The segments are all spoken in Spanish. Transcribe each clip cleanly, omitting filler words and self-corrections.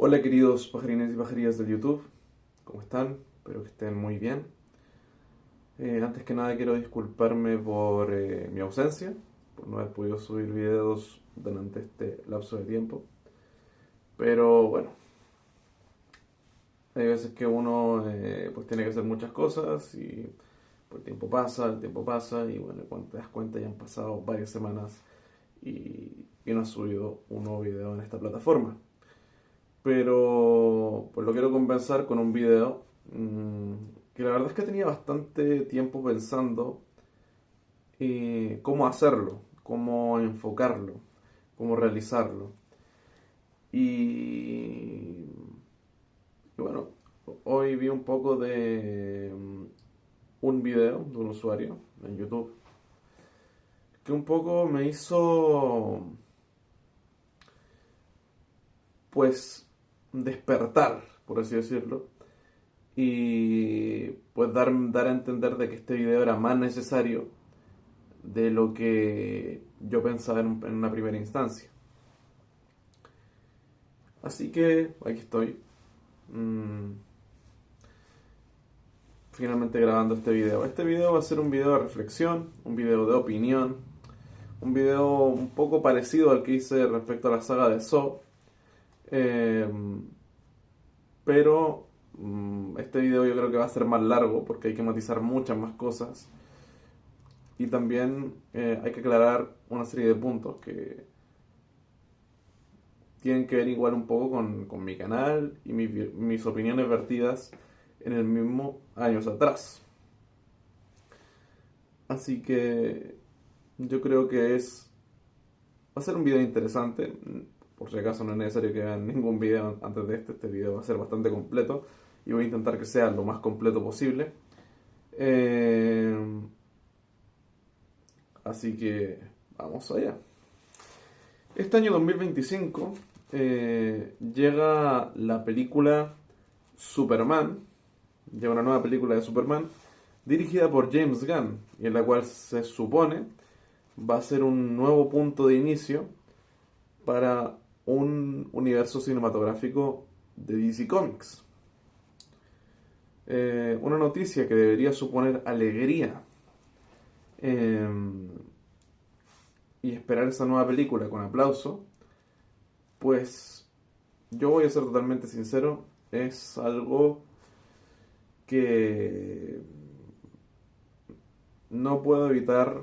Hola queridos pajarines y pajarillas del YouTube, ¿cómo están? Espero que estén muy bien. Antes que nada quiero disculparme por mi ausencia, por no haber podido subir videos durante este lapso de tiempo. Pero bueno, hay veces que uno pues tiene que hacer muchas cosas y pues, el tiempo pasa y bueno, cuando te das cuenta ya han pasado varias semanas y no has subido un nuevo video en esta plataforma. Pero pues lo quiero compensar con un video que la verdad es que tenía bastante tiempo pensando cómo hacerlo, cómo enfocarlo, cómo realizarlo. Y, y bueno, hoy vi un poco de un video de un usuario en YouTube que un poco me hizo pues despertar, por así decirlo, y pues dar a entender de que este video era más necesario de lo que yo pensaba en una primera instancia. Así que aquí estoy, mmm, finalmente grabando este video. Este video va a ser un video de reflexión, un video de opinión, un video un poco parecido al que hice respecto a la saga de Saw, eh, pero este video yo creo que va a ser más largo porque hay que matizar muchas más cosas. Y también hay que aclarar una serie de puntos que tienen que ver igual un poco con mi canal y mis opiniones vertidas en el mismo años atrás. Así que yo creo que va a ser un video interesante. Por si acaso no es necesario que vean ningún video antes de este. Este video va a ser bastante completo y voy a intentar que sea lo más completo posible. Eh, Así que vamos allá. Este año 2025 llega la película Superman, llega una nueva película de Superman dirigida por James Gunn y en la cual se supone va a ser un nuevo punto de inicio para un universo cinematográfico de DC Comics. Una noticia que debería suponer alegría eh, y esperar esa nueva película con aplauso, pues yo voy a ser totalmente sincero, es algo que no puedo evitar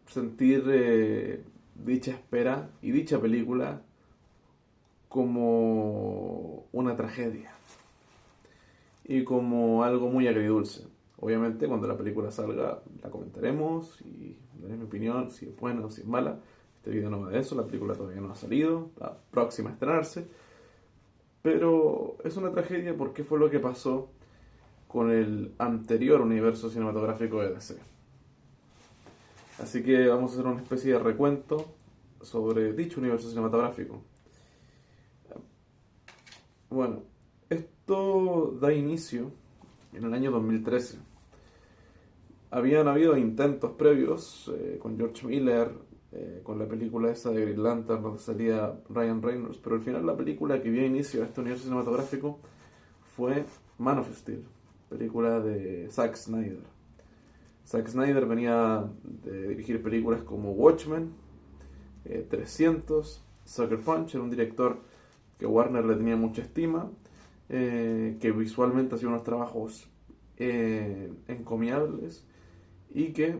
sentir dicha espera y dicha película como una tragedia y como algo muy agridulce. Obviamente cuando la película salga la comentaremos y daré mi opinión, si es buena o si es mala. Este video no va de eso, la película todavía no ha salido, está próxima a estrenarse. Pero es una tragedia porque fue lo que pasó con el anterior universo cinematográfico de DC. Así que vamos a hacer una especie de recuento sobre dicho universo cinematográfico. Bueno, esto da inicio en el año 2013. Habían habido intentos previos con George Miller, con la película esa de Green Lantern, donde salía Ryan Reynolds, pero al final la película que dio inicio a este universo cinematográfico fue Man of Steel, película de Zack Snyder. Zack Snyder venía de dirigir películas como Watchmen, 300, Sucker Punch, era un director que Warner le tenía mucha estima, que visualmente hacía unos trabajos encomiables y que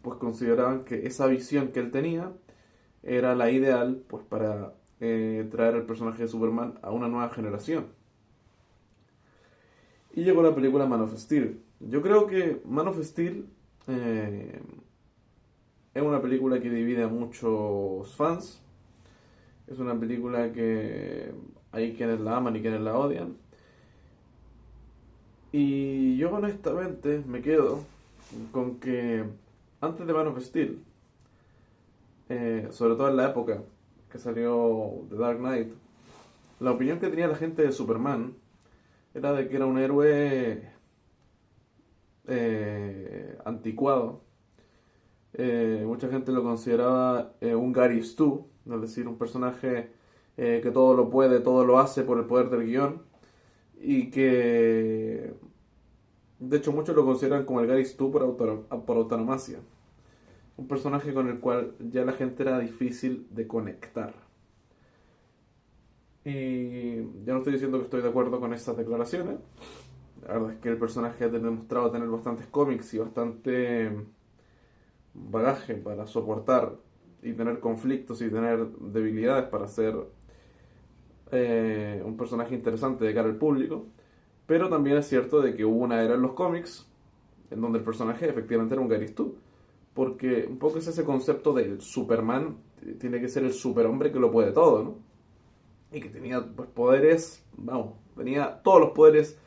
pues consideraban que esa visión que él tenía era la ideal pues para traer el personaje de Superman a una nueva generación. Y llegó la película Man of Steel. Yo creo que Man of Steel eh, es una película que divide a muchos fans. Es una película que hay quienes la aman y quienes la odian. Y yo honestamente me quedo con que antes de Man of Steel, sobre todo en la época que salió The Dark Knight, la opinión que tenía la gente de Superman era de que era un héroe anticuado. Mucha gente lo consideraba un Gary Stu, es decir, un personaje que todo lo puede, todo lo hace por el poder del guión, y que de hecho muchos lo consideran como el Gary Stu por autonomacia, un personaje con el cual ya la gente era difícil de conectar. Y ya no estoy diciendo que estoy de acuerdo con esas declaraciones. La verdad es que el personaje ha demostrado tener bastantes cómics y bastante bagaje para soportar y tener conflictos y tener debilidades para ser un personaje interesante de cara al público. Pero también es cierto de que hubo una era en los cómics en donde el personaje efectivamente era un Gary Stu. Porque un poco es ese concepto del Superman, tiene que ser el superhombre que lo puede todo, ¿no? Y que tenía pues, poderes, vamos, tenía todos los poderes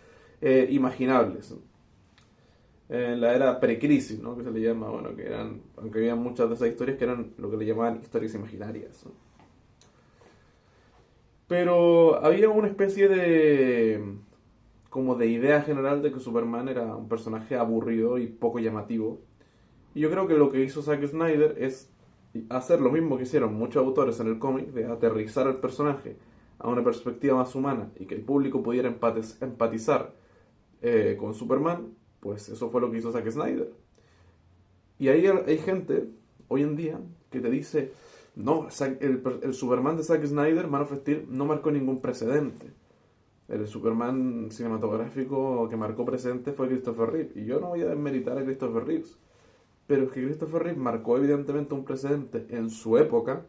imaginables. En la era precrisis, ¿no? Que se le llama, bueno, que eran, aunque había muchas de esas historias que eran lo que le llamaban historias imaginarias, ¿no? Pero había una especie de como de idea general de que Superman era un personaje aburrido y poco llamativo. Y yo creo que lo que hizo Zack Snyder es hacer lo mismo que hicieron muchos autores en el cómic, de aterrizar al personaje a una perspectiva más humana y que el público pudiera empatizar con Superman. Pues eso fue lo que hizo Zack Snyder. Y ahí hay gente, hoy en día, que te dice, no, el Superman de Zack Snyder, Man of Steel, no marcó ningún precedente. El Superman cinematográfico que marcó precedente fue Christopher Reeve. Y yo no voy a desmeritar a Christopher Reeve, pero es que Christopher Reeve marcó evidentemente un precedente en su época,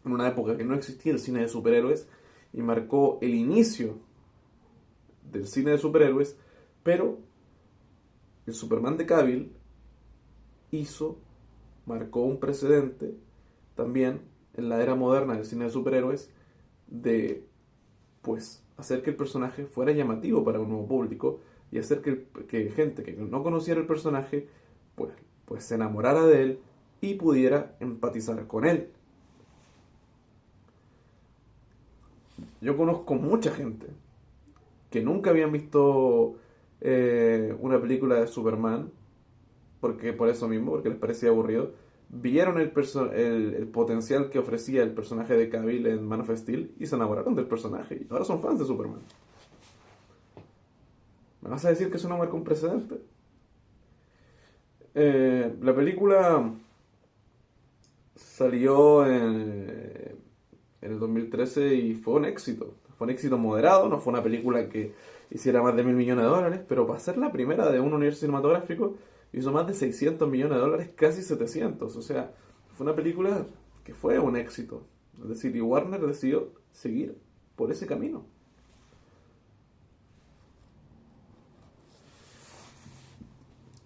en una época que no existía el cine de superhéroes, y marcó el inicio del cine de superhéroes, pero el Superman de Cavill marcó un precedente también en la era moderna del cine de superhéroes de, pues, hacer que el personaje fuera llamativo para un nuevo público y hacer que gente que no conociera el personaje, pues se enamorara de él y pudiera empatizar con él. Yo conozco mucha gente que nunca habían visto una película de Superman, porque por eso mismo, porque les parecía aburrido, vieron el potencial que ofrecía el personaje de Cavill en Man of Steel y se enamoraron del personaje y ahora son fans de Superman. ¿Me vas a decir que eso no marca un precedente? La película salió en el 2013 y fue un éxito. Fue un éxito moderado, no fue una película que hiciera más de $1.000 millones, pero para ser la primera de un universo cinematográfico hizo más de $600 millones, casi 700. O sea, fue una película que fue un éxito. Es decir, y Warner decidió seguir por ese camino.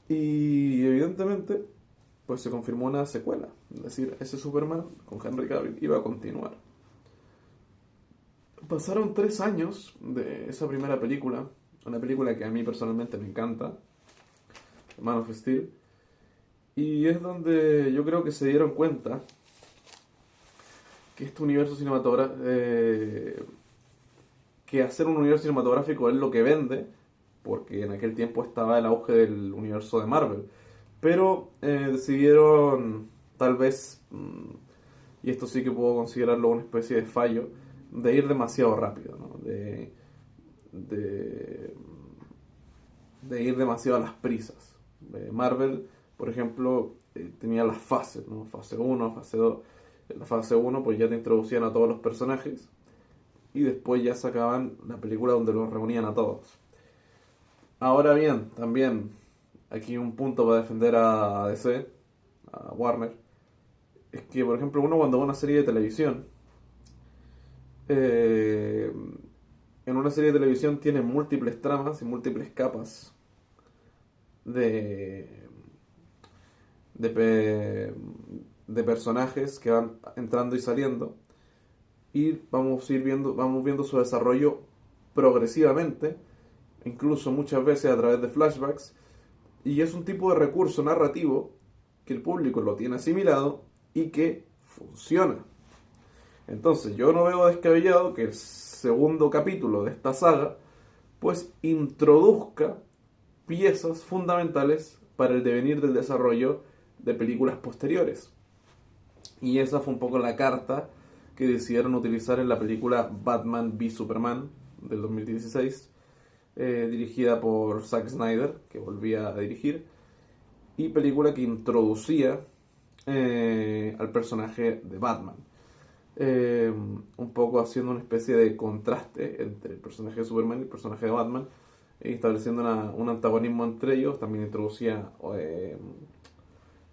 Y evidentemente, pues se confirmó una secuela. Es decir, ese Superman con Henry Cavill iba a continuar. Pasaron 3 años de esa primera película, una película que a mí personalmente me encanta, Man of Steel, y es donde yo creo que se dieron cuenta que este universo cinematográfico, que hacer un universo cinematográfico es lo que vende, porque en aquel tiempo estaba el auge del universo de Marvel, pero decidieron tal vez, y esto sí que puedo considerarlo una especie de fallo, de ir demasiado rápido, ¿no? De, de ir demasiado a las prisas. Marvel, por ejemplo, tenía las fases, ¿no? Fase 1, fase 2. En la fase 1 pues ya te introducían a todos los personajes y después ya sacaban la película donde los reunían a todos. Ahora bien, también aquí un punto para defender a DC, a Warner, es que por ejemplo uno cuando ve una serie de televisión, eh, en una serie de televisión tiene múltiples tramas y múltiples capas de, de, de personajes que van entrando y saliendo y vamos viendo su desarrollo progresivamente, incluso muchas veces a través de flashbacks, y es un tipo de recurso narrativo que el público lo tiene asimilado y que funciona. Entonces yo no veo descabellado que el segundo capítulo de esta saga pues introduzca piezas fundamentales para el devenir del desarrollo de películas posteriores. Y esa fue un poco la carta que decidieron utilizar en la película Batman v Superman del 2016, dirigida por Zack Snyder, que volvía a dirigir, y película que introducía al personaje de Batman. Un poco haciendo una especie de contraste entre el personaje de Superman y el personaje de Batman, estableciendo un antagonismo entre ellos. También introducía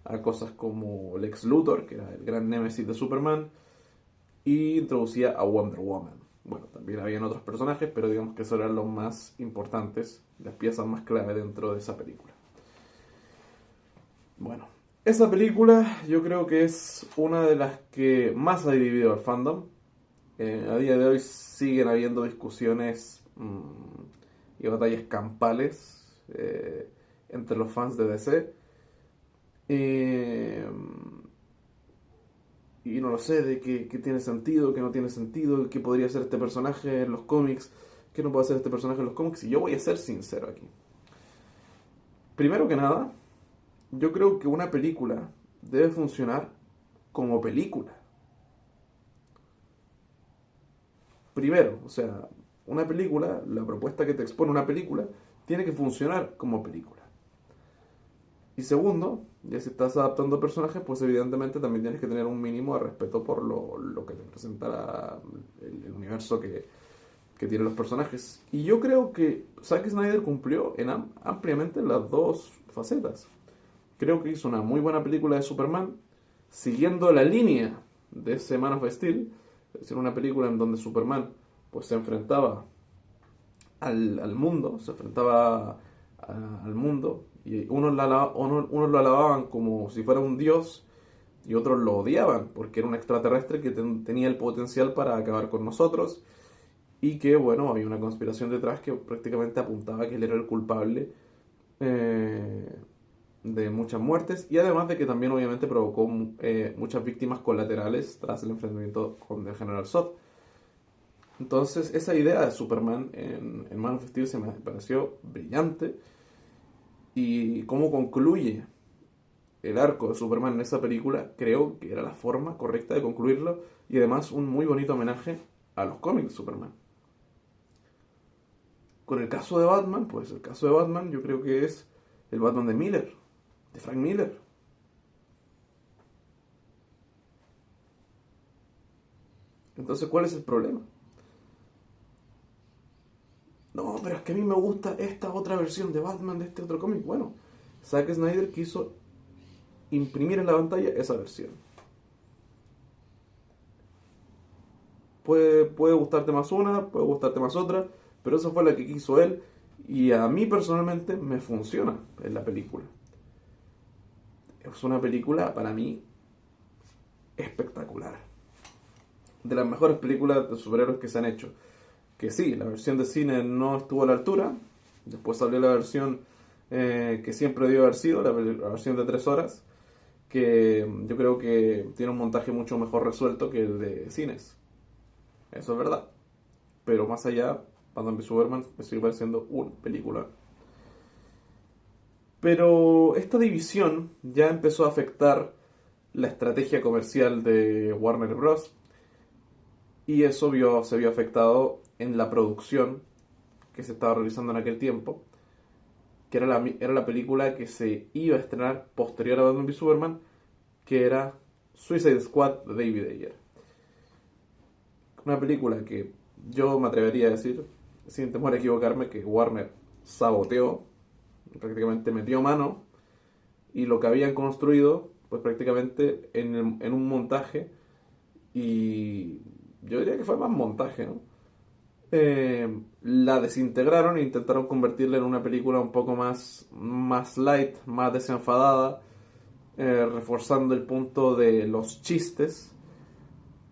a cosas como Lex Luthor, que era el gran némesis de Superman, y introducía a Wonder Woman. Bueno, también habían otros personajes, pero digamos que esos eran los más importantes, las piezas más clave dentro de esa película. Bueno, esa película yo creo que es una de las que más ha dividido al fandom. A día de hoy siguen habiendo discusiones y batallas campales entre los fans de DC. Y no lo sé, de qué tiene sentido, qué no tiene sentido, qué podría ser este personaje en los cómics, qué no puede ser este personaje en los cómics. Y yo voy a ser sincero aquí. Primero que nada, yo creo que una película debe funcionar como película. Primero, o sea, una película, la propuesta que te expone una película, tiene que funcionar como película. Y segundo, ya si estás adaptando personajes, pues evidentemente también tienes que tener un mínimo de respeto por lo que te presenta el universo que tienen los personajes. Y yo creo que Zack Snyder cumplió ampliamente las dos facetas. Creo que hizo una muy buena película de Superman, siguiendo la línea de ese Man of Steel, es decir, una película en donde Superman pues se enfrentaba al mundo, al mundo, y unos lo alababan como si fuera un dios, y otros lo odiaban, porque era un extraterrestre que tenía el potencial para acabar con nosotros, y que, bueno, había una conspiración detrás que prácticamente apuntaba a que él era el culpable de muchas muertes, y además de que también obviamente provocó muchas víctimas colaterales tras el enfrentamiento con el General Zod. Entonces esa idea de Superman en Man of Steel se me pareció brillante, y cómo concluye el arco de Superman en esa película creo que era la forma correcta de concluirlo, y además un muy bonito homenaje a los cómics de Superman. Con el caso de Batman, pues el caso de Batman yo creo que es el Batman de Miller, de Frank Miller. Entonces, ¿cuál es el problema? No, pero es que a mí me gusta esta otra versión de Batman de este otro cómic. Bueno, Zack Snyder quiso imprimir en la pantalla esa versión. Puede gustarte más una, puede gustarte más otra, pero esa fue la que quiso él, y a mí personalmente me funciona en la película. Es una película para mí espectacular. De las mejores películas de superhéroes que se han hecho. Que sí, la versión de cine no estuvo a la altura. Después salió la versión que siempre debió haber sido, la versión de 3 horas, que yo creo que tiene un montaje mucho mejor resuelto que el de cines. Eso es verdad. Pero más allá, Batman v Superman me sigue pareciendo una película. Pero esta división ya empezó a afectar la estrategia comercial de Warner Bros. Y eso se vio afectado en la producción que se estaba realizando en aquel tiempo, que era la película que se iba a estrenar posterior a Batman v Superman, que era Suicide Squad de David Ayer. Una película que yo me atrevería a decir, sin temor a equivocarme, que Warner saboteó, prácticamente metió mano, y lo que habían construido, pues prácticamente en un montaje, y yo diría que fue más montaje, ¿no? La desintegraron e intentaron convertirla en una película un poco más light, más desenfadada, reforzando el punto de los chistes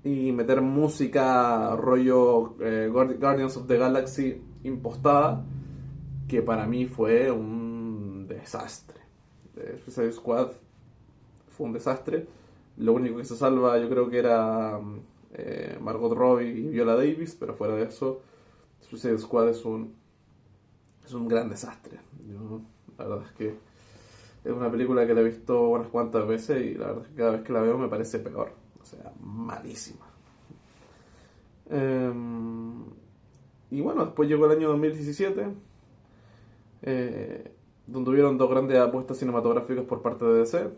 y meter música rollo Guardians of the Galaxy impostada, que para mí fue un desastre. Suicide Squad fue un desastre. Lo único que se salva yo creo que era Margot Robbie y Viola Davis, pero fuera de eso Suicide Squad es un gran desastre. La verdad es que Es una película que la he visto unas cuantas veces y la verdad es que cada vez que la veo me parece peor. O sea, malísima. Em, y bueno, después llegó el año 2017, donde hubieron dos grandes apuestas cinematográficas por parte de DC.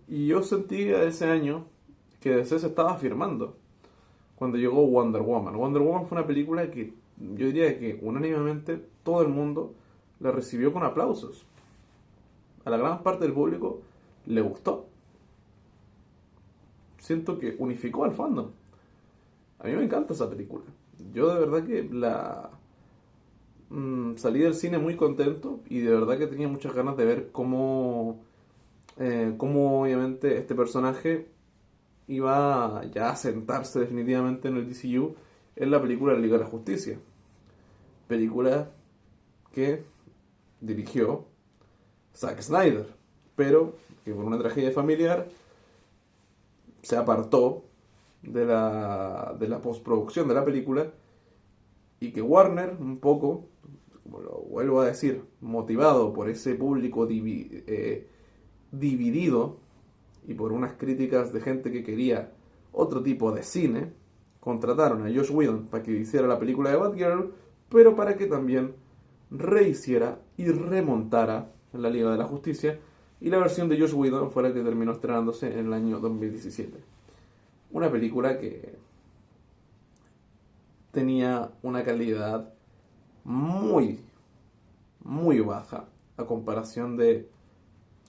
Y yo sentí ese año que DC se estaba afirmando cuando llegó Wonder Woman. Wonder Woman fue una película que yo diría que unánimemente todo el mundo la recibió con aplausos. A la gran parte del público le gustó. Siento que unificó al fandom. A mí me encanta esa película. Yo de verdad que salí del cine muy contento y de verdad que tenía muchas ganas de ver cómo obviamente este personaje iba ya a sentarse definitivamente en el DCU en la película La Liga de la Justicia. Película que dirigió Zack Snyder, pero que por una tragedia familiar se apartó de la postproducción de la película y que Warner, un poco, como lo vuelvo a decir, motivado por ese público dividido y por unas críticas de gente que quería otro tipo de cine, contrataron a Joss Whedon para que hiciera la película de Batgirl, pero para que también rehiciera y remontara la Liga de la Justicia, y la versión de Joss Whedon fue la que terminó estrenándose en el año 2017. Una película que tenía una calidad muy, muy baja a comparación de,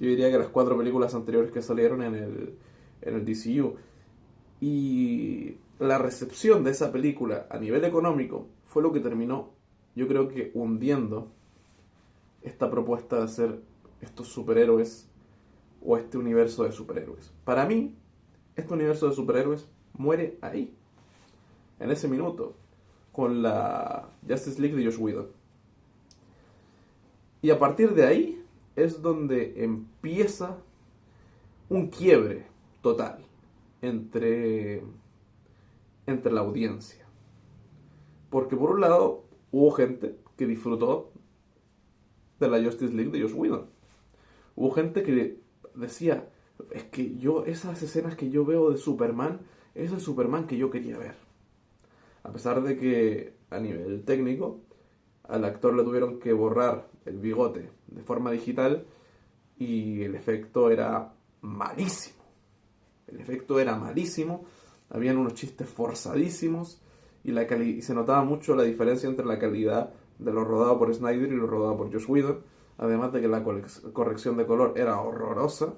yo diría que las cuatro películas anteriores que salieron en el DCU. Y la recepción de esa película a nivel económico fue lo que terminó, yo creo que hundiendo esta propuesta de hacer estos superhéroes o este universo de superhéroes. Para mí, este universo de superhéroes muere ahí, en ese minuto, con la Justice League de Joss Whedon. Y a partir de ahí es donde empieza un quiebre total entre la audiencia. Porque por un lado hubo gente que disfrutó de la Justice League de Joss Whedon. Hubo gente que decía, es que yo, esas escenas que yo veo de Superman, es el Superman que yo quería ver. A pesar de que a nivel técnico al actor le tuvieron que borrar el bigote de forma digital y el efecto era malísimo. El efecto era malísimo, habían unos chistes forzadísimos y se notaba mucho la diferencia entre la calidad de lo rodado por Snyder y lo rodado por Joss Whedon, además de que la corrección de color era horrorosa,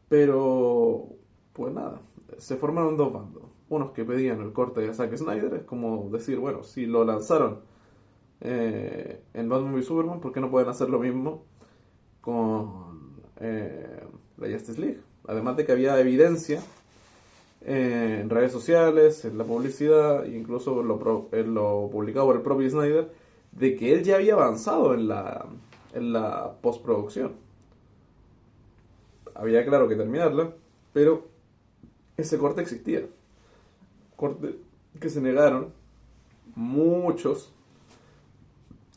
pero pues nada, se formaron dos bandos. Unos que pedían el corte de Zack Snyder, es como decir, bueno, si lo lanzaron en Batman v Superman, ¿por qué no pueden hacer lo mismo con la Justice League? Además de que había evidencia en redes sociales, en la publicidad, e incluso en lo publicado por el propio Snyder, de que él ya había avanzado en la postproducción. Había claro que terminarla, pero ese corte existía. Corte que se negaron muchos,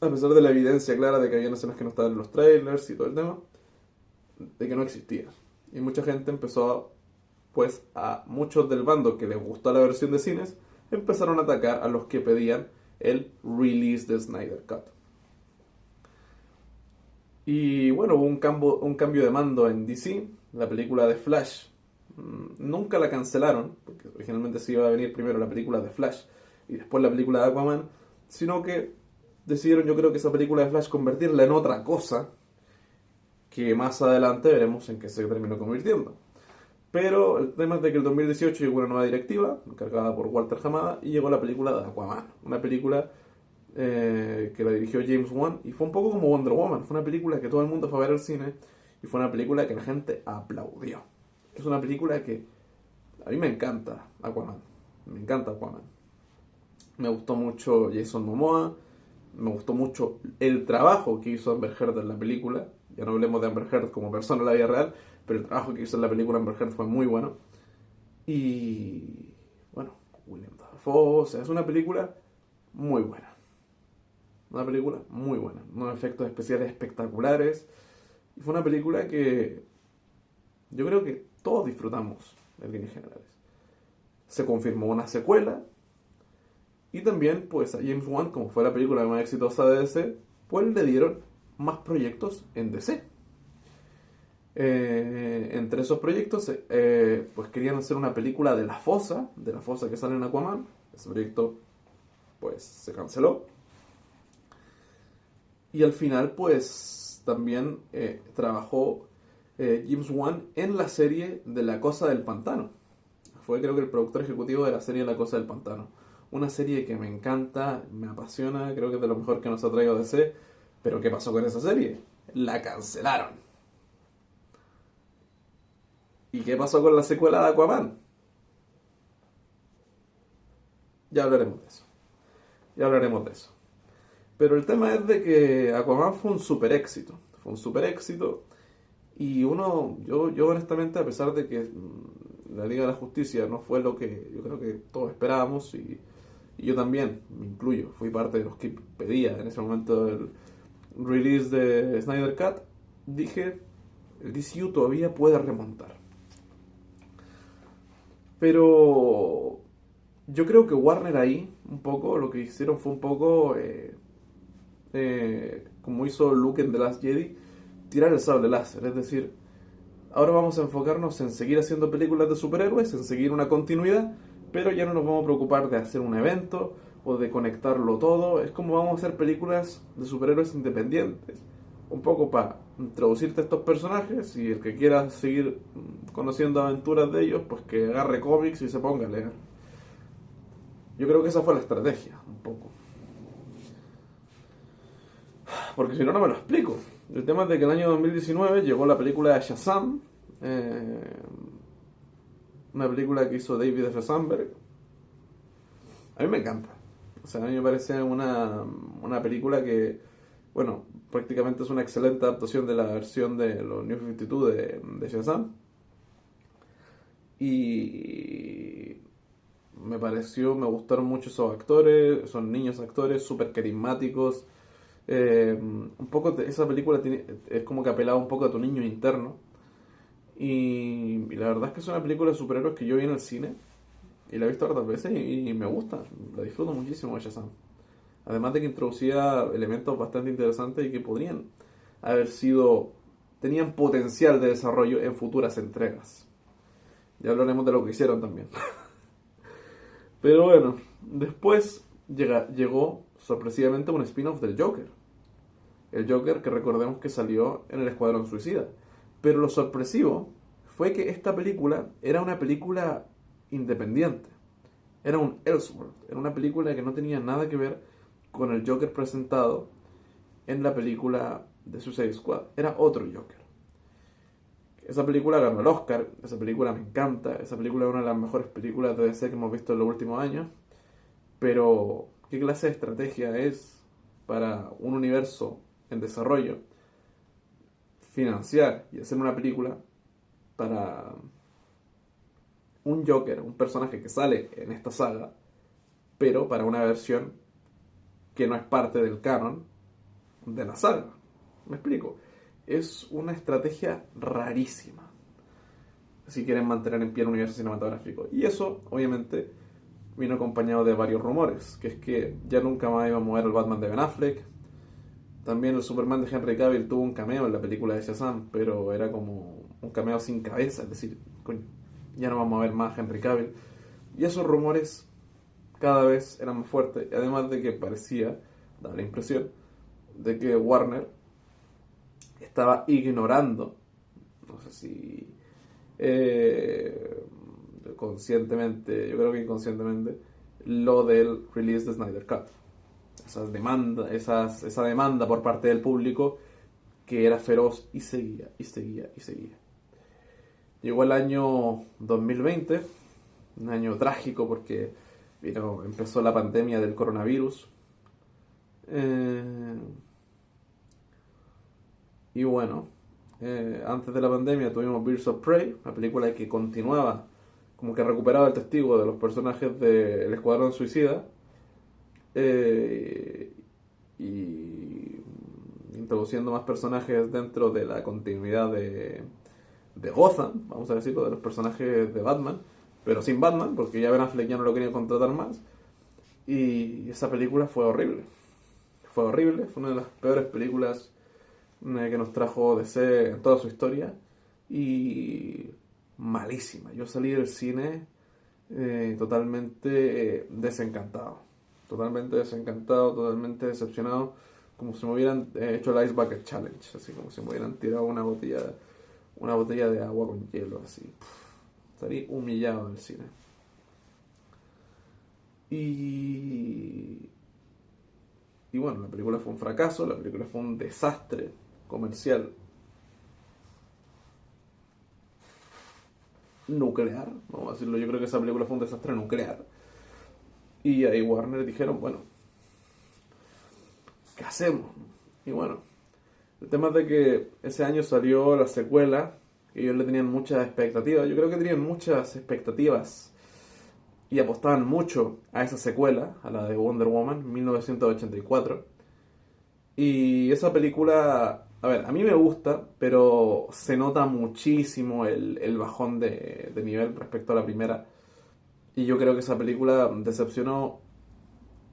a pesar de la evidencia clara de que había escenas que no estaban en los trailers y todo el tema, de que no existía. Y mucha gente empezó, pues a muchos del bando que les gustó la versión de cines, empezaron a atacar a los que pedían el release de Snyder Cut. Y bueno, hubo un cambio de mando en DC. La película de Flash nunca la cancelaron, porque originalmente se iba a venir primero la película de Flash y después la película de Aquaman, sino que decidieron, yo creo que esa película de Flash convertirla en otra cosa, que más adelante veremos en qué se terminó convirtiendo. Pero el tema es de que el 2018 llegó una nueva directiva, encargada por Walter Hamada, y llegó la película de Aquaman. Una película que la dirigió James Wan, y fue un poco como Wonder Woman. Fue una película que todo el mundo fue a ver al cine, y fue una película que la gente aplaudió. Es una película que a mí me encanta, Aquaman. Me encanta Aquaman. Me gustó mucho Jason Momoa, me gustó mucho el trabajo que hizo Amber Heard en la película. Ya no hablemos de Amber Heard como persona en la vida real, pero el trabajo que hizo en la película Amber Heard fue muy bueno. Y bueno, William Dafoe, o sea, es una película muy buena. Una película muy buena, unos efectos especiales espectaculares. Y fue una película que yo creo que todos disfrutamos en líneas generales. Se confirmó una secuela. Y también, pues, a James Wan, como fue la película más exitosa de DC, pues le dieron más proyectos en DC. Entre esos proyectos, pues querían hacer una película de la fosa que sale en Aquaman. Ese proyecto, pues, se canceló. Y al final, pues, también trabajó James Wan en la serie de La Cosa del Pantano. Fue, creo que, el productor ejecutivo de la serie La Cosa del Pantano. Una serie que me encanta, me apasiona, creo que es de lo mejor que nos ha traído DC. Pero ¿qué pasó con esa serie? La cancelaron. ¿Y qué pasó con la secuela de Aquaman? Ya hablaremos de eso. Ya hablaremos de eso. Pero el tema es de que Aquaman fue un super éxito. Fue un super éxito. Y yo honestamente, a pesar de que la Liga de la Justicia no fue lo que yo creo que todos esperábamos, y yo también, me incluyo, fui parte de los que pedía en ese momento el release de Snyder Cut, dije, el DCU todavía puede remontar. Pero yo creo que Warner ahí, un poco, lo que hicieron fue un poco, como hizo Luke en The Last Jedi, tirar el sable láser. Es decir, ahora vamos a enfocarnos en seguir haciendo películas de superhéroes, en seguir una continuidad, pero ya no nos vamos a preocupar de hacer un evento o de conectarlo todo. Es como vamos a hacer películas de superhéroes independientes, un poco para introducirte a estos personajes, y el que quiera seguir conociendo aventuras de ellos, pues que agarre cómics y se ponga a leer. Yo creo que esa fue la estrategia, un poco. Porque si no, no me lo explico. El tema es de que el año 2019 llegó la película de Shazam, una película que hizo David F. Sandberg. A mí me encanta. O sea, a mí me parece una película que, bueno, prácticamente es una excelente adaptación de la versión de los New 52 de Shazam. Y me gustaron mucho esos actores, son niños actores súper carismáticos. Un poco esa película es como que apelaba un poco a tu niño interno. Y la verdad es que es una película de superhéroes que yo vi en el cine y la he visto otras veces y me gusta, la disfruto muchísimo de Shazam. Además de que introducía elementos bastante interesantes y que podrían haber sido, tenían potencial de desarrollo en futuras entregas. Ya hablaremos de lo que hicieron también. Pero bueno, después llegó sorpresivamente un spin-off del Joker. El Joker, que recordemos que salió en el Escuadrón Suicida. Pero lo sorpresivo fue que esta película era una película independiente. Era un Elseworld. Era una película que no tenía nada que ver con el Joker presentado en la película de Suicide Squad. Era otro Joker. Esa película ganó el Oscar. Esa película me encanta. Esa película es una de las mejores películas de DC que hemos visto en los últimos años. Pero, ¿qué clase de estrategia es para un universo en desarrollo financiar y hacer una película para un Joker, un personaje que sale en esta saga, pero para una versión que no es parte del canon de la saga? ¿Me explico? Es una estrategia rarísima si quieren mantener en pie el universo cinematográfico. Y eso, obviamente, vino acompañado de varios rumores, que es que ya nunca más iba a mover el Batman de Ben Affleck. También el Superman de Henry Cavill tuvo un cameo en la película de Shazam, pero era como un cameo sin cabeza, es decir, coño, ya no vamos a ver más a Henry Cavill. Y esos rumores cada vez eran más fuertes, además de que parecía, daba la impresión, de que Warner estaba ignorando, no sé si conscientemente, yo creo que inconscientemente, lo del release de Snyder Cut. Esa demanda por parte del público que era feroz y seguía, y seguía, y seguía. Llegó el año 2020, un año trágico porque empezó la pandemia del coronavirus. Y bueno, antes de la pandemia tuvimos Birds of Prey, una película que continuaba, como que recuperaba el testigo de los personajes del Escuadrón Suicida. Y introduciendo más personajes dentro de la continuidad de Gotham, vamos a decirlo, de los personajes de Batman, pero sin Batman, porque ya Ben Affleck ya no lo quería contratar más. Y esa película fue horrible. Fue horrible, fue una de las peores películas que nos trajo DC en toda su historia. Y malísima. Yo salí del cine totalmente desencantado. Totalmente desencantado, totalmente decepcionado. Como si me hubieran hecho el Ice Bucket Challenge. Así como si me hubieran tirado una botella de agua con hielo. Así. Salí humillado del cine. Y bueno, la película fue un fracaso, la película fue un desastre comercial nuclear, vamos a decirlo, yo creo que esa película fue un desastre nuclear. Y ahí Warner dijeron, bueno, ¿qué hacemos? Y bueno, el tema es de que ese año salió la secuela, que ellos le tenían muchas expectativas, yo creo que tenían muchas expectativas y apostaban mucho a esa secuela, a la de Wonder Woman 1984. Y esa película, a ver, a mí me gusta, pero se nota muchísimo el bajón de nivel respecto a la primera. Y yo creo que esa película decepcionó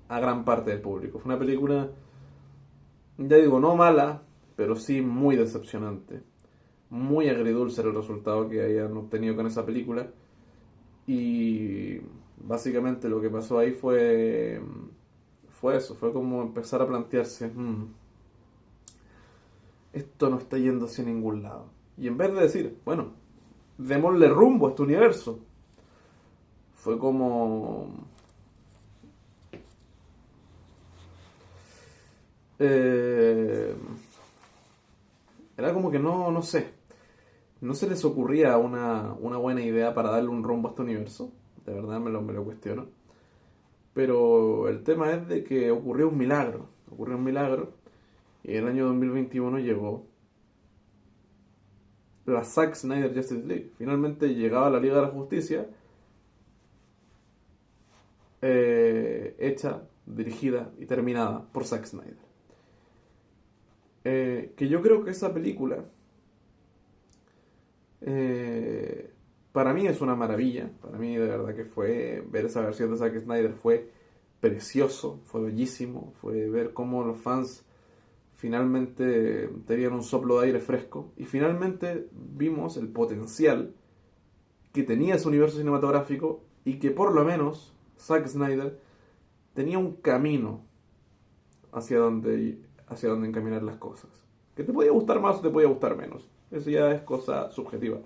a gran parte del público. Fue una película, ya digo, no mala, pero sí muy decepcionante. Muy agridulce el resultado que hayan obtenido con esa película. Y básicamente lo que pasó ahí fue eso, fue como empezar a plantearse, esto no está yendo hacia ningún lado. Y en vez de decir, bueno, démosle rumbo a este universo, fue como... era como que no sé, no se les ocurría una buena idea para darle un rumbo a este universo. De verdad me lo cuestiono. Pero el tema es de que ocurrió un milagro, y en el año 2021 llegó la Zack Snyder Justice League. Finalmente llegaba la Liga de la Justicia, hecha, dirigida y terminada por Zack Snyder. Que yo creo que esa película, para mí es una maravilla. Para mí de verdad que fue ver esa versión de Zack Snyder fue precioso, fue bellísimo, fue ver cómo los fans finalmente tenían un soplo de aire fresco y finalmente vimos el potencial que tenía ese universo cinematográfico y que por lo menos Zack Snyder tenía un camino hacia donde encaminar las cosas. Que te podía gustar más o te podía gustar menos. Eso ya es cosa subjetiva.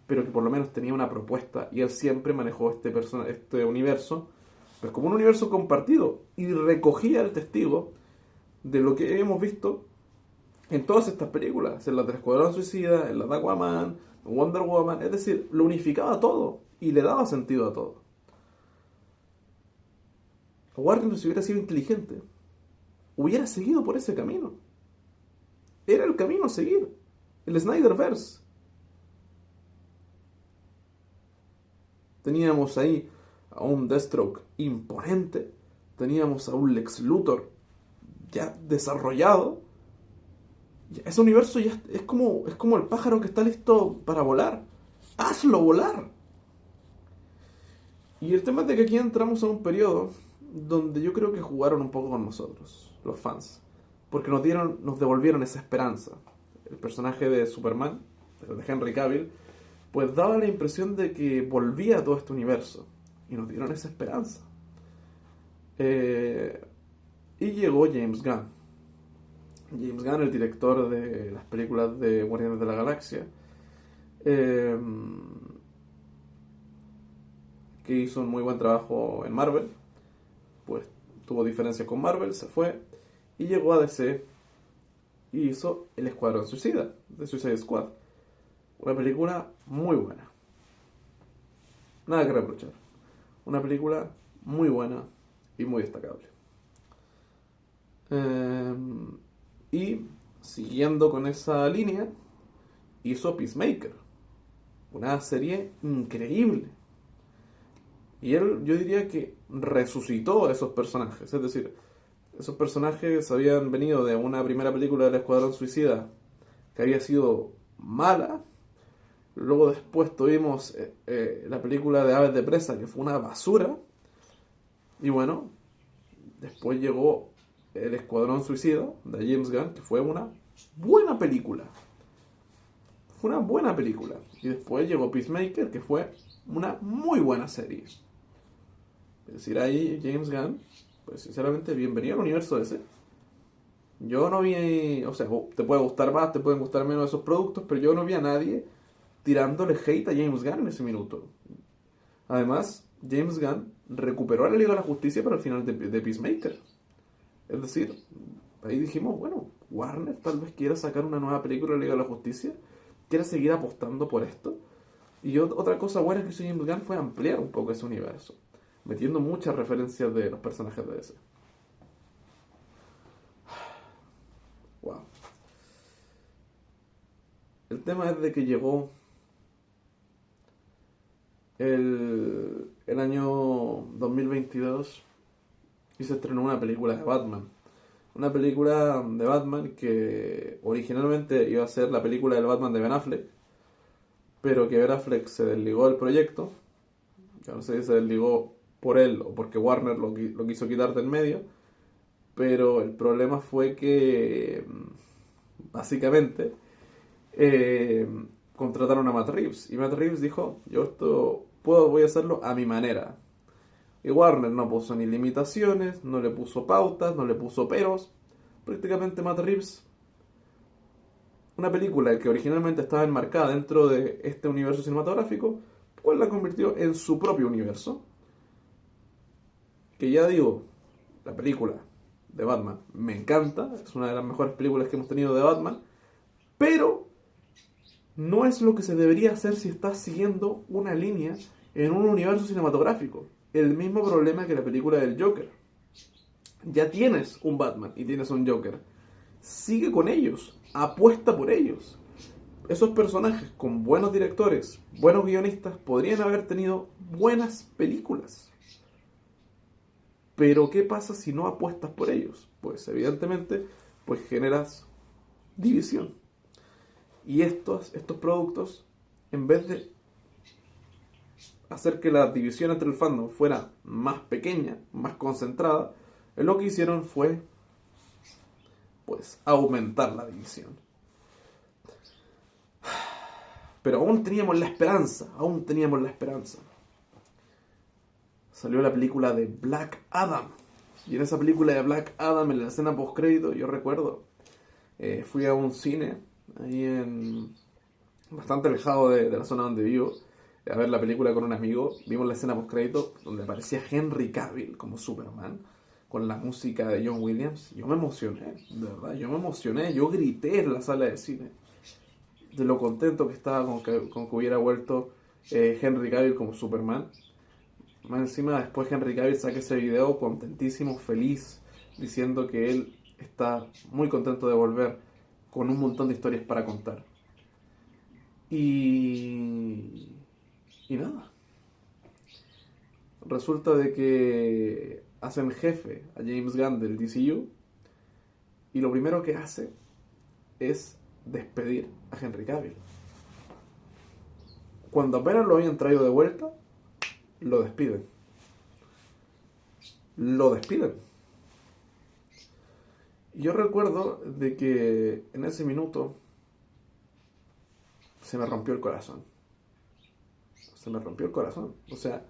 Pero que por lo menos tenía una propuesta y él siempre manejó este universo pues como un universo compartido y recogía el testigo de lo que hemos visto en todas estas películas, en la del Escuadrón Suicida, en la de Aquaman, en Wonder Woman, es decir, lo unificaba todo y le daba sentido a todo. Warner, si hubiera sido inteligente, hubiera seguido por ese camino. Era el camino a seguir, el Snyderverse. Teníamos ahí a un Deathstroke imponente, teníamos a un Lex Luthor ya desarrollado. Ese universo ya es como el pájaro que está listo para volar. ¡Hazlo volar! Y el tema es de que aquí entramos a un periodo donde yo creo que jugaron un poco con nosotros, los fans, porque nos devolvieron esa esperanza. El personaje de Superman, de Henry Cavill, pues daba la impresión de que volvía a todo este universo y nos dieron esa esperanza. Y llegó James Gunn. James Gunn, el director de las películas de Guardianes de la Galaxia, que hizo un muy buen trabajo en Marvel, pues tuvo diferencias con Marvel, se fue y llegó a DC y hizo El Escuadrón Suicida, de Suicide Squad. Una película muy buena. Nada que reprochar. Una película muy buena y muy destacable. Y siguiendo con esa línea, hizo Peacemaker, una serie increíble. Y él, yo diría que resucitó a esos personajes. Es decir, Esos personajes habían venido de una primera película del Escuadrón Suicida que había sido mala. Luego después tuvimos la película de Aves de Presa, que fue una basura. Y bueno, después llegó El Escuadrón Suicida de James Gunn, que fue una buena película. Fue una buena película. Y después llegó Peacemaker, que fue una muy buena serie. Es decir, ahí James Gunn, pues sinceramente, bienvenido al universo ese. Yo no vi, o sea, te puede gustar más, te pueden gustar menos esos productos, pero yo no vi a nadie tirándole hate a James Gunn en ese minuto. Además, James Gunn recuperó a la Liga de la Justicia para el final de Peacemaker. Es decir, ahí dijimos, bueno, Warner tal vez quiera sacar una nueva película de la Liga de la Justicia, quiera seguir apostando por esto. Y otra cosa buena que hizo James Gunn fue ampliar un poco ese universo, metiendo muchas referencias de los personajes de DC. Wow. El tema es de que llegó el año 2022 y se estrenó una película de Batman. Una película de Batman que originalmente iba a ser la película del Batman de Ben Affleck, pero que Ben Affleck se desligó del proyecto. Yo no sé si se desligó por él o porque Warner lo quiso quitar del medio, pero el problema fue que básicamente eh, contrataron a Matt Reeves y Matt Reeves dijo, yo esto voy a hacerlo a mi manera. Y Warner no puso ni limitaciones, no le puso pautas, no le puso peros. Prácticamente Matt Reeves, una película que originalmente estaba enmarcada dentro de este universo cinematográfico, pues la convirtió en su propio universo. Que ya digo, la película de Batman me encanta, es una de las mejores películas que hemos tenido de Batman, pero no es lo que se debería hacer si estás siguiendo una línea en un universo cinematográfico. El mismo problema que la película del Joker. Ya tienes un Batman y tienes un Joker. Sigue con ellos, apuesta por ellos. Esos personajes con buenos directores, buenos guionistas, podrían haber tenido buenas películas. Pero ¿qué pasa si no apuestas por ellos? Pues evidentemente, pues generas división. Y estos productos, en vez de hacer que la división entre el fandom fuera más pequeña, más concentrada, lo que hicieron fue, pues, aumentar la división. Pero aún teníamos la esperanza, Salió la película de Black Adam. Y en esa película de Black Adam, en la escena postcrédito, yo recuerdo, fui a un cine, ahí bastante alejado de la zona donde vivo, a ver la película con un amigo. Vimos la escena postcrédito donde aparecía Henry Cavill como Superman, con la música de John Williams. Yo me emocioné, de verdad, yo grité en la sala de cine, de lo contento que estaba con que hubiera vuelto Henry Cavill como Superman. Más encima, después Henry Cavill saca ese video contentísimo, feliz, diciendo que él está muy contento de volver con un montón de historias para contar. Y nada. Resulta de que hacen jefe a James Gunn del DCU y lo primero que hace es despedir a Henry Cavill. Cuando apenas lo habían traído de vuelta, lo despiden. Y yo recuerdo de que en ese minuto se me rompió el corazón. O sea,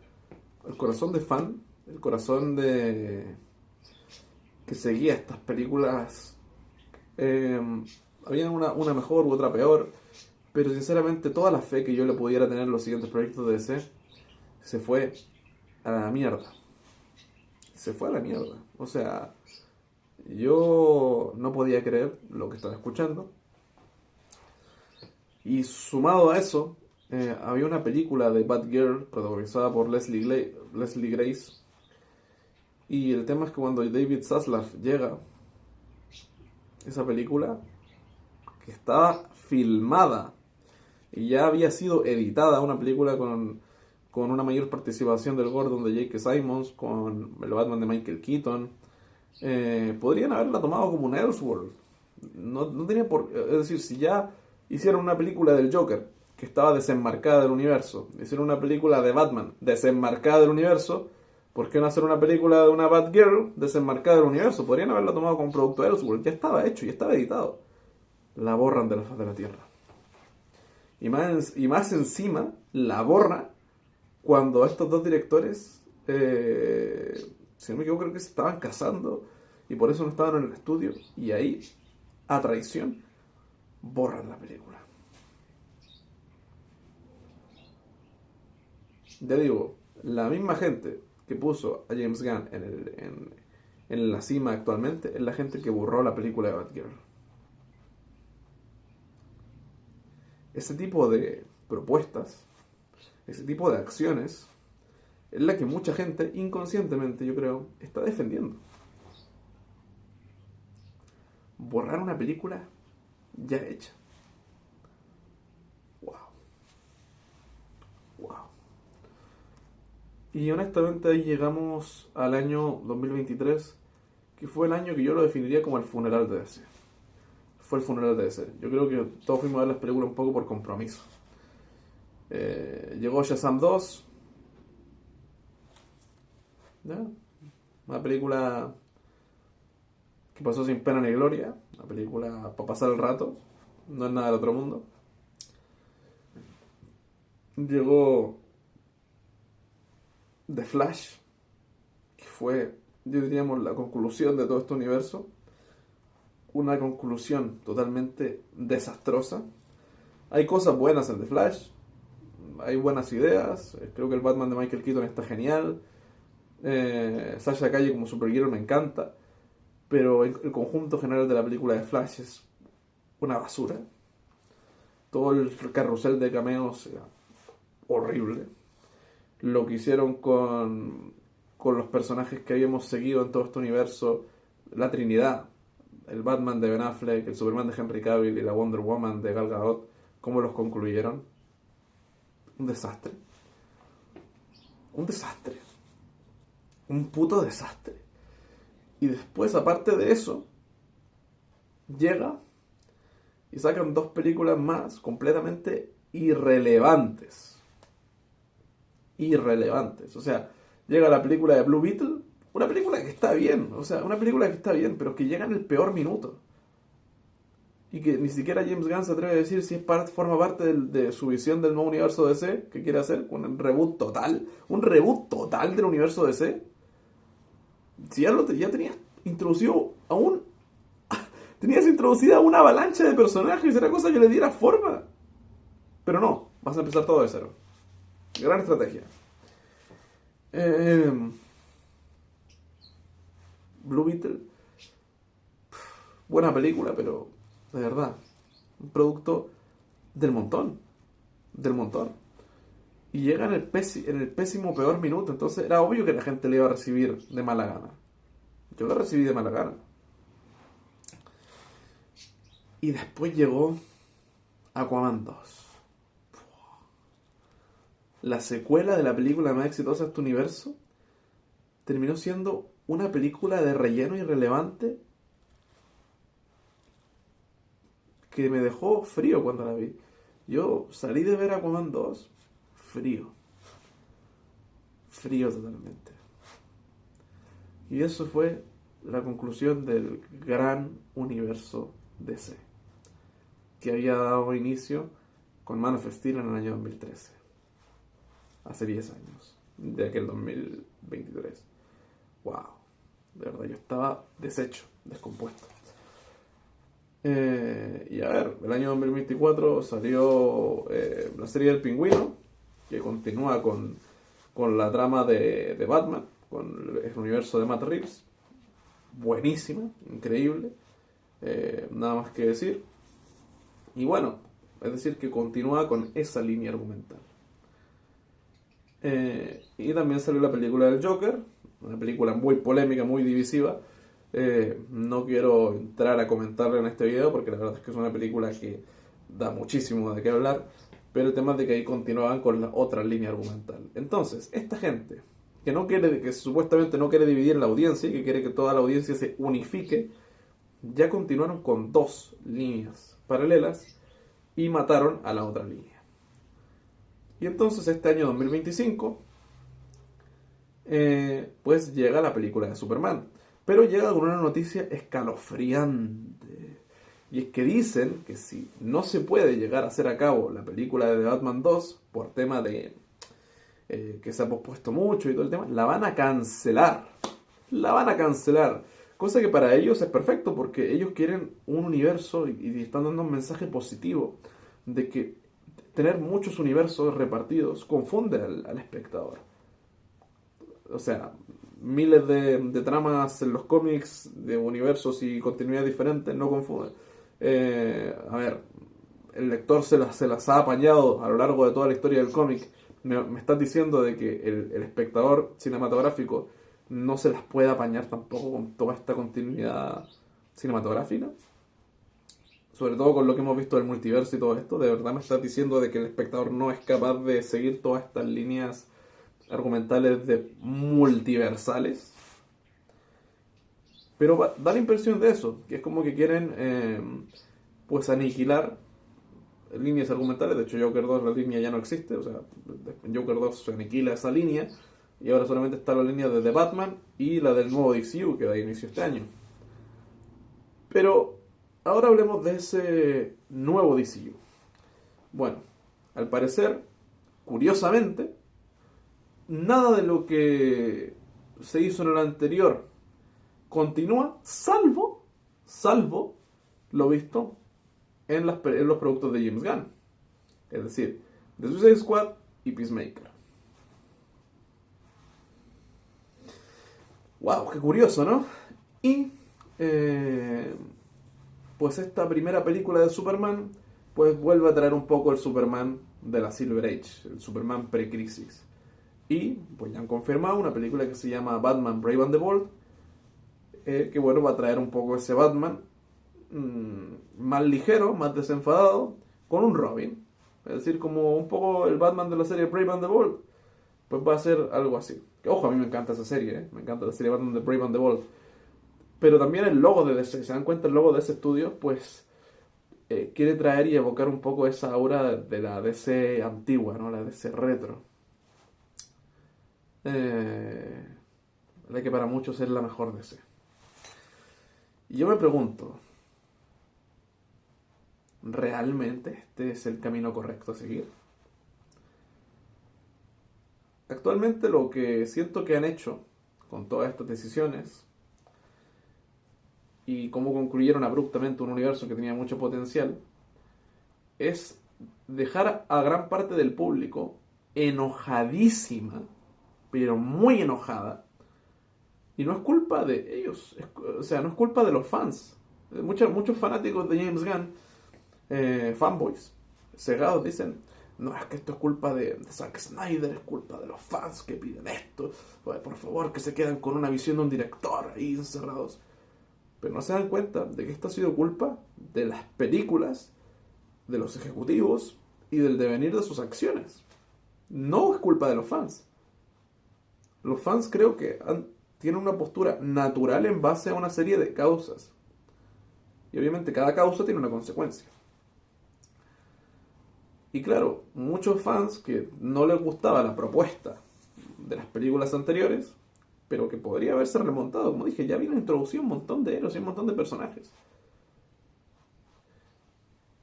el corazón de fan, el corazón de que seguía estas películas. Había una mejor u otra peor, pero sinceramente toda la fe que yo le pudiera tener en los siguientes proyectos de DC se fue a la mierda. O sea, yo no podía creer lo que estaba escuchando. Y sumado a eso, había una película de Batgirl protagonizada por Leslie Grace. Y el tema es que cuando David Zaslav llega, esa película, que estaba filmada y ya había sido editada, una película con una mayor participación del Gordon de J.K. Simmons, con el Batman de Michael Keaton, podrían haberla tomado como un Elseworld. No tenía por... Es decir, si ya hicieron una película del Joker que estaba desenmarcada del universo, hicieron una película de Batman desenmarcada del universo, ¿por qué no hacer una película de una Batgirl desenmarcada del universo? Podrían haberla tomado como producto de Elseworld. Ya estaba hecho, ya estaba editado. La borran de la faz de la Tierra. Y más encima, la borra cuando estos dos directores, si no me equivoco, creo que se estaban casando y por eso no estaban en el estudio. Y ahí, a traición, borran la película. Ya digo, la misma gente que puso a James Gunn en la cima actualmente es la gente que borró la película de Batgirl. Ese tipo de propuestas, ese tipo de acciones, es la que mucha gente, inconscientemente yo creo, está defendiendo. Borrar una película ya hecha. Wow. Wow. Y honestamente ahí llegamos al año 2023, que fue el año que yo lo definiría como el funeral de DC. Fue el funeral de DC. Yo creo que todos fuimos a ver las películas un poco por compromiso. Llegó Shazam 2. ¿Ya? Una película que pasó sin pena ni gloria. Una película para pasar el rato. No es nada del otro mundo. Llegó The Flash, que fue, yo diríamos, la conclusión de todo este universo. Una conclusión totalmente desastrosa. Hay cosas buenas en The Flash. Hay buenas ideas. Creo que el Batman de Michael Keaton está genial. Sasha Calle como Supergirl me encanta. Pero el conjunto general de la película de Flash es una basura. Todo el carrusel de cameos era horrible. Lo que hicieron con los personajes que habíamos seguido en todo este universo, la Trinidad, el Batman de Ben Affleck, el Superman de Henry Cavill y la Wonder Woman de Gal Gadot, cómo los concluyeron. Un desastre. Un desastre. Un puto desastre. Y después, aparte de eso, llega y sacan dos películas más completamente irrelevantes. Irrelevantes. O sea, llega la película de Blue Beetle, una película que está bien, o sea, una película que está bien, pero que llega en el peor minuto. Y que ni siquiera James Gunn se atreve a decir si es forma parte de su visión del nuevo universo DC que quiere hacer, un reboot total del universo DC. Si ya tenías introducido tenías introducida una avalancha de personajes, era cosa que le diera forma. Pero no, vas a empezar todo de cero. Gran estrategia. Blue Beetle, buena película, pero de verdad, un producto del montón. Del montón. Y llega en el pésimo peor minuto. Entonces era obvio que la gente le iba a recibir de mala gana. Yo la recibí de mala gana. Y después llegó Aquaman 2. La secuela de la película más exitosa de este universo terminó siendo una película de relleno irrelevante que me dejó frío cuando la vi. Yo salí de ver Aquaman 2 frío. Frío totalmente. Y eso fue la conclusión del gran universo DC, que había dado inicio con Man of Steel en el año 2013. Hace 10 años, de aquel 2023. Wow, de verdad, yo estaba deshecho, descompuesto. Y a ver, el año 2024 salió la serie del Pingüino, que continúa con la trama de Batman, con el universo de Matt Reeves. Buenísima, increíble, nada más que decir. Y bueno, es decir, que continúa con esa línea argumental. Y también salió la película del Joker, una película muy polémica, muy divisiva. No quiero entrar a comentarla en este video porque la verdad es que es una película que da muchísimo de qué hablar, pero el tema es de que ahí continuaban con la otra línea argumental. Entonces, esta gente que supuestamente no quiere dividir la audiencia y que quiere que toda la audiencia se unifique, ya continuaron con dos líneas paralelas y mataron a la otra línea. Y entonces este año 2025, pues llega la película de Superman. Pero llega con una noticia escalofriante. Y es que dicen que si no se puede llegar a hacer a cabo la película de The Batman 2 por tema de que se ha pospuesto mucho y todo el tema, la van a cancelar. La van a cancelar. Cosa que para ellos es perfecto porque ellos quieren un universo y están dando un mensaje positivo de que tener muchos universos repartidos confunde al espectador. O sea, miles de tramas en los cómics, de universos y continuidad diferentes, no confunden. A ver, el lector se las ha apañado a lo largo de toda la historia del cómic. Me estás diciendo de que el espectador cinematográfico no se las puede apañar tampoco con toda esta continuidad cinematográfica. Sobre todo con lo que hemos visto del multiverso y todo esto. ¿De verdad me estás diciendo de que el espectador no es capaz de seguir todas estas líneas argumentales de multiversales? Pero da la impresión de eso, que es como que quieren pues aniquilar líneas argumentales. De hecho, Joker 2 la línea ya no existe, o sea, en Joker 2 se aniquila esa línea y ahora solamente está la línea de The Batman y la del nuevo DCU que da inicio este año. Pero ahora hablemos de ese nuevo DCU. Bueno, al parecer, curiosamente, nada de lo que se hizo en el anterior continúa, salvo lo visto en los productos de James Gunn. Es decir, The Suicide Squad y Peacemaker. Wow, qué curioso, ¿no? Y pues esta primera película de Superman pues vuelve a traer un poco el Superman de la Silver Age, el Superman pre-crisis. Y pues ya han confirmado una película que se llama Batman Brave and the Bold, que bueno, va a traer un poco ese Batman más ligero, más desenfadado, con un Robin. Es decir, como un poco el Batman de la serie Brave and the Bold, pues va a ser algo así. Que, ojo, a mí me encanta esa serie, me encanta la serie Batman de Brave and the Bold. Pero también el logo de DC, ¿se dan cuenta? El logo de ese estudio, pues quiere traer y evocar un poco esa aura de la DC antigua, ¿no? La DC retro. La que para muchos es la mejor DC. Y yo me pregunto, ¿realmente este es el camino correcto a seguir? Actualmente lo que siento que han hecho con todas estas decisiones y cómo concluyeron abruptamente un universo que tenía mucho potencial es dejar a gran parte del público enojadísima, pero muy enojada. Y no es culpa de ellos, o sea, no es culpa de los fans. Muchos fanáticos de James Gunn, fanboys, cegados, dicen, no, es que esto es culpa de Zack Snyder, es culpa de los fans que piden esto. Por favor, que se quedan con una visión de un director ahí encerrados. Pero no se dan cuenta de que esto ha sido culpa de las películas, de los ejecutivos y del devenir de sus acciones. No es culpa de los fans. Los fans creo que tienen una postura natural en base a una serie de causas. Y obviamente cada causa tiene una consecuencia. Y claro, muchos fans que no les gustaba la propuesta de las películas anteriores, pero que podría haberse remontado, como dije, ya vino introducido un montón de héroes y un montón de personajes.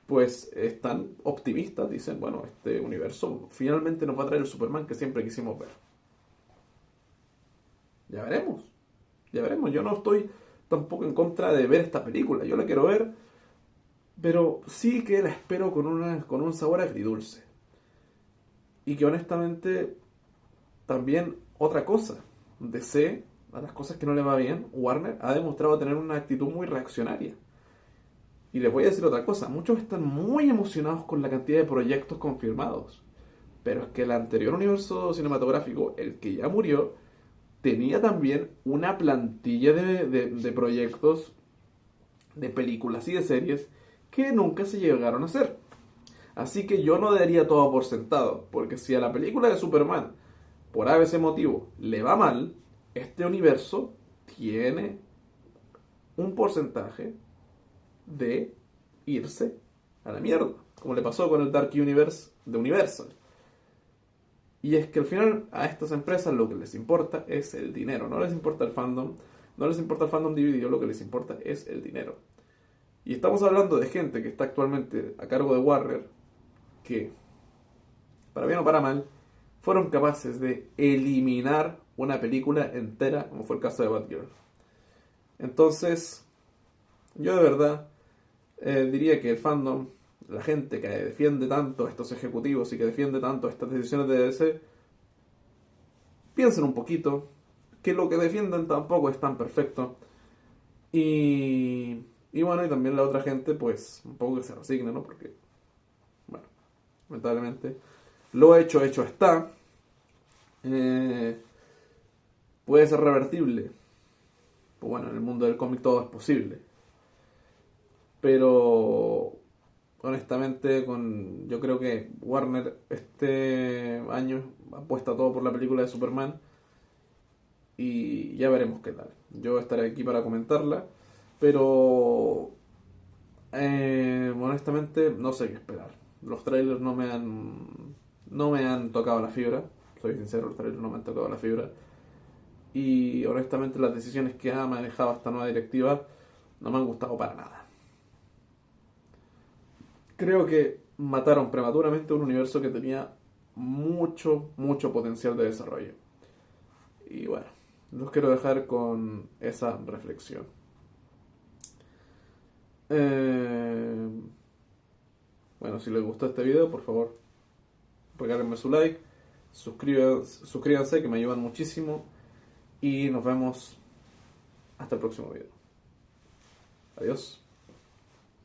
Pues están optimistas, dicen, bueno, este universo finalmente nos va a traer el Superman que siempre quisimos ver. Ya veremos, ya veremos. Yo no estoy tampoco en contra de ver esta película, yo la quiero ver, pero sí que la espero con un sabor agridulce. Y que honestamente, también otra cosa, DC, a las cosas que no le va bien, Warner ha demostrado tener una actitud muy reaccionaria. Y les voy a decir otra cosa, muchos están muy emocionados con la cantidad de proyectos confirmados. Pero es que el anterior universo cinematográfico, el que ya murió, tenía también una plantilla de proyectos, de películas y de series que nunca se llegaron a hacer. Así que yo no daría todo por sentado, porque si a la película de Superman por ese motivo le va mal, este universo tiene un porcentaje de irse a la mierda, como le pasó con el Dark Universe de Universal. Y es que al final a estas empresas lo que les importa es el dinero, no les importa el fandom, no les importa el fandom dividido, lo que les importa es el dinero. Y estamos hablando de gente que está actualmente a cargo de Warner, que, para bien o para mal, fueron capaces de eliminar una película entera, como fue el caso de Batgirl. Entonces, yo de verdad diría que el fandom, la gente que defiende tanto a estos ejecutivos y que defiende tanto estas decisiones de DC, piensen un poquito que lo que defienden tampoco es tan perfecto. Y bueno, y también la otra gente, pues, un poco que se resigne, ¿no? Porque, bueno, lamentablemente, lo hecho está. Eh, Puede ser revertible. Pues bueno, en el mundo del cómic todo es posible. Pero honestamente, yo creo que Warner este año apuesta todo por la película de Superman y ya veremos qué tal. Yo estaré aquí para comentarla, pero honestamente no sé qué esperar. Los trailers no me han tocado la fibra, soy sincero, los trailers no me han tocado la fibra. Y honestamente las decisiones que ha manejado esta nueva directiva no me han gustado para nada. Creo que mataron prematuramente un universo que tenía mucho potencial de desarrollo. Y bueno, los quiero dejar con esa reflexión. Eh, bueno, si les gustó este video, por favor, regálenme su like, suscríbanse que me ayudan muchísimo y nos vemos hasta el próximo video. Adiós.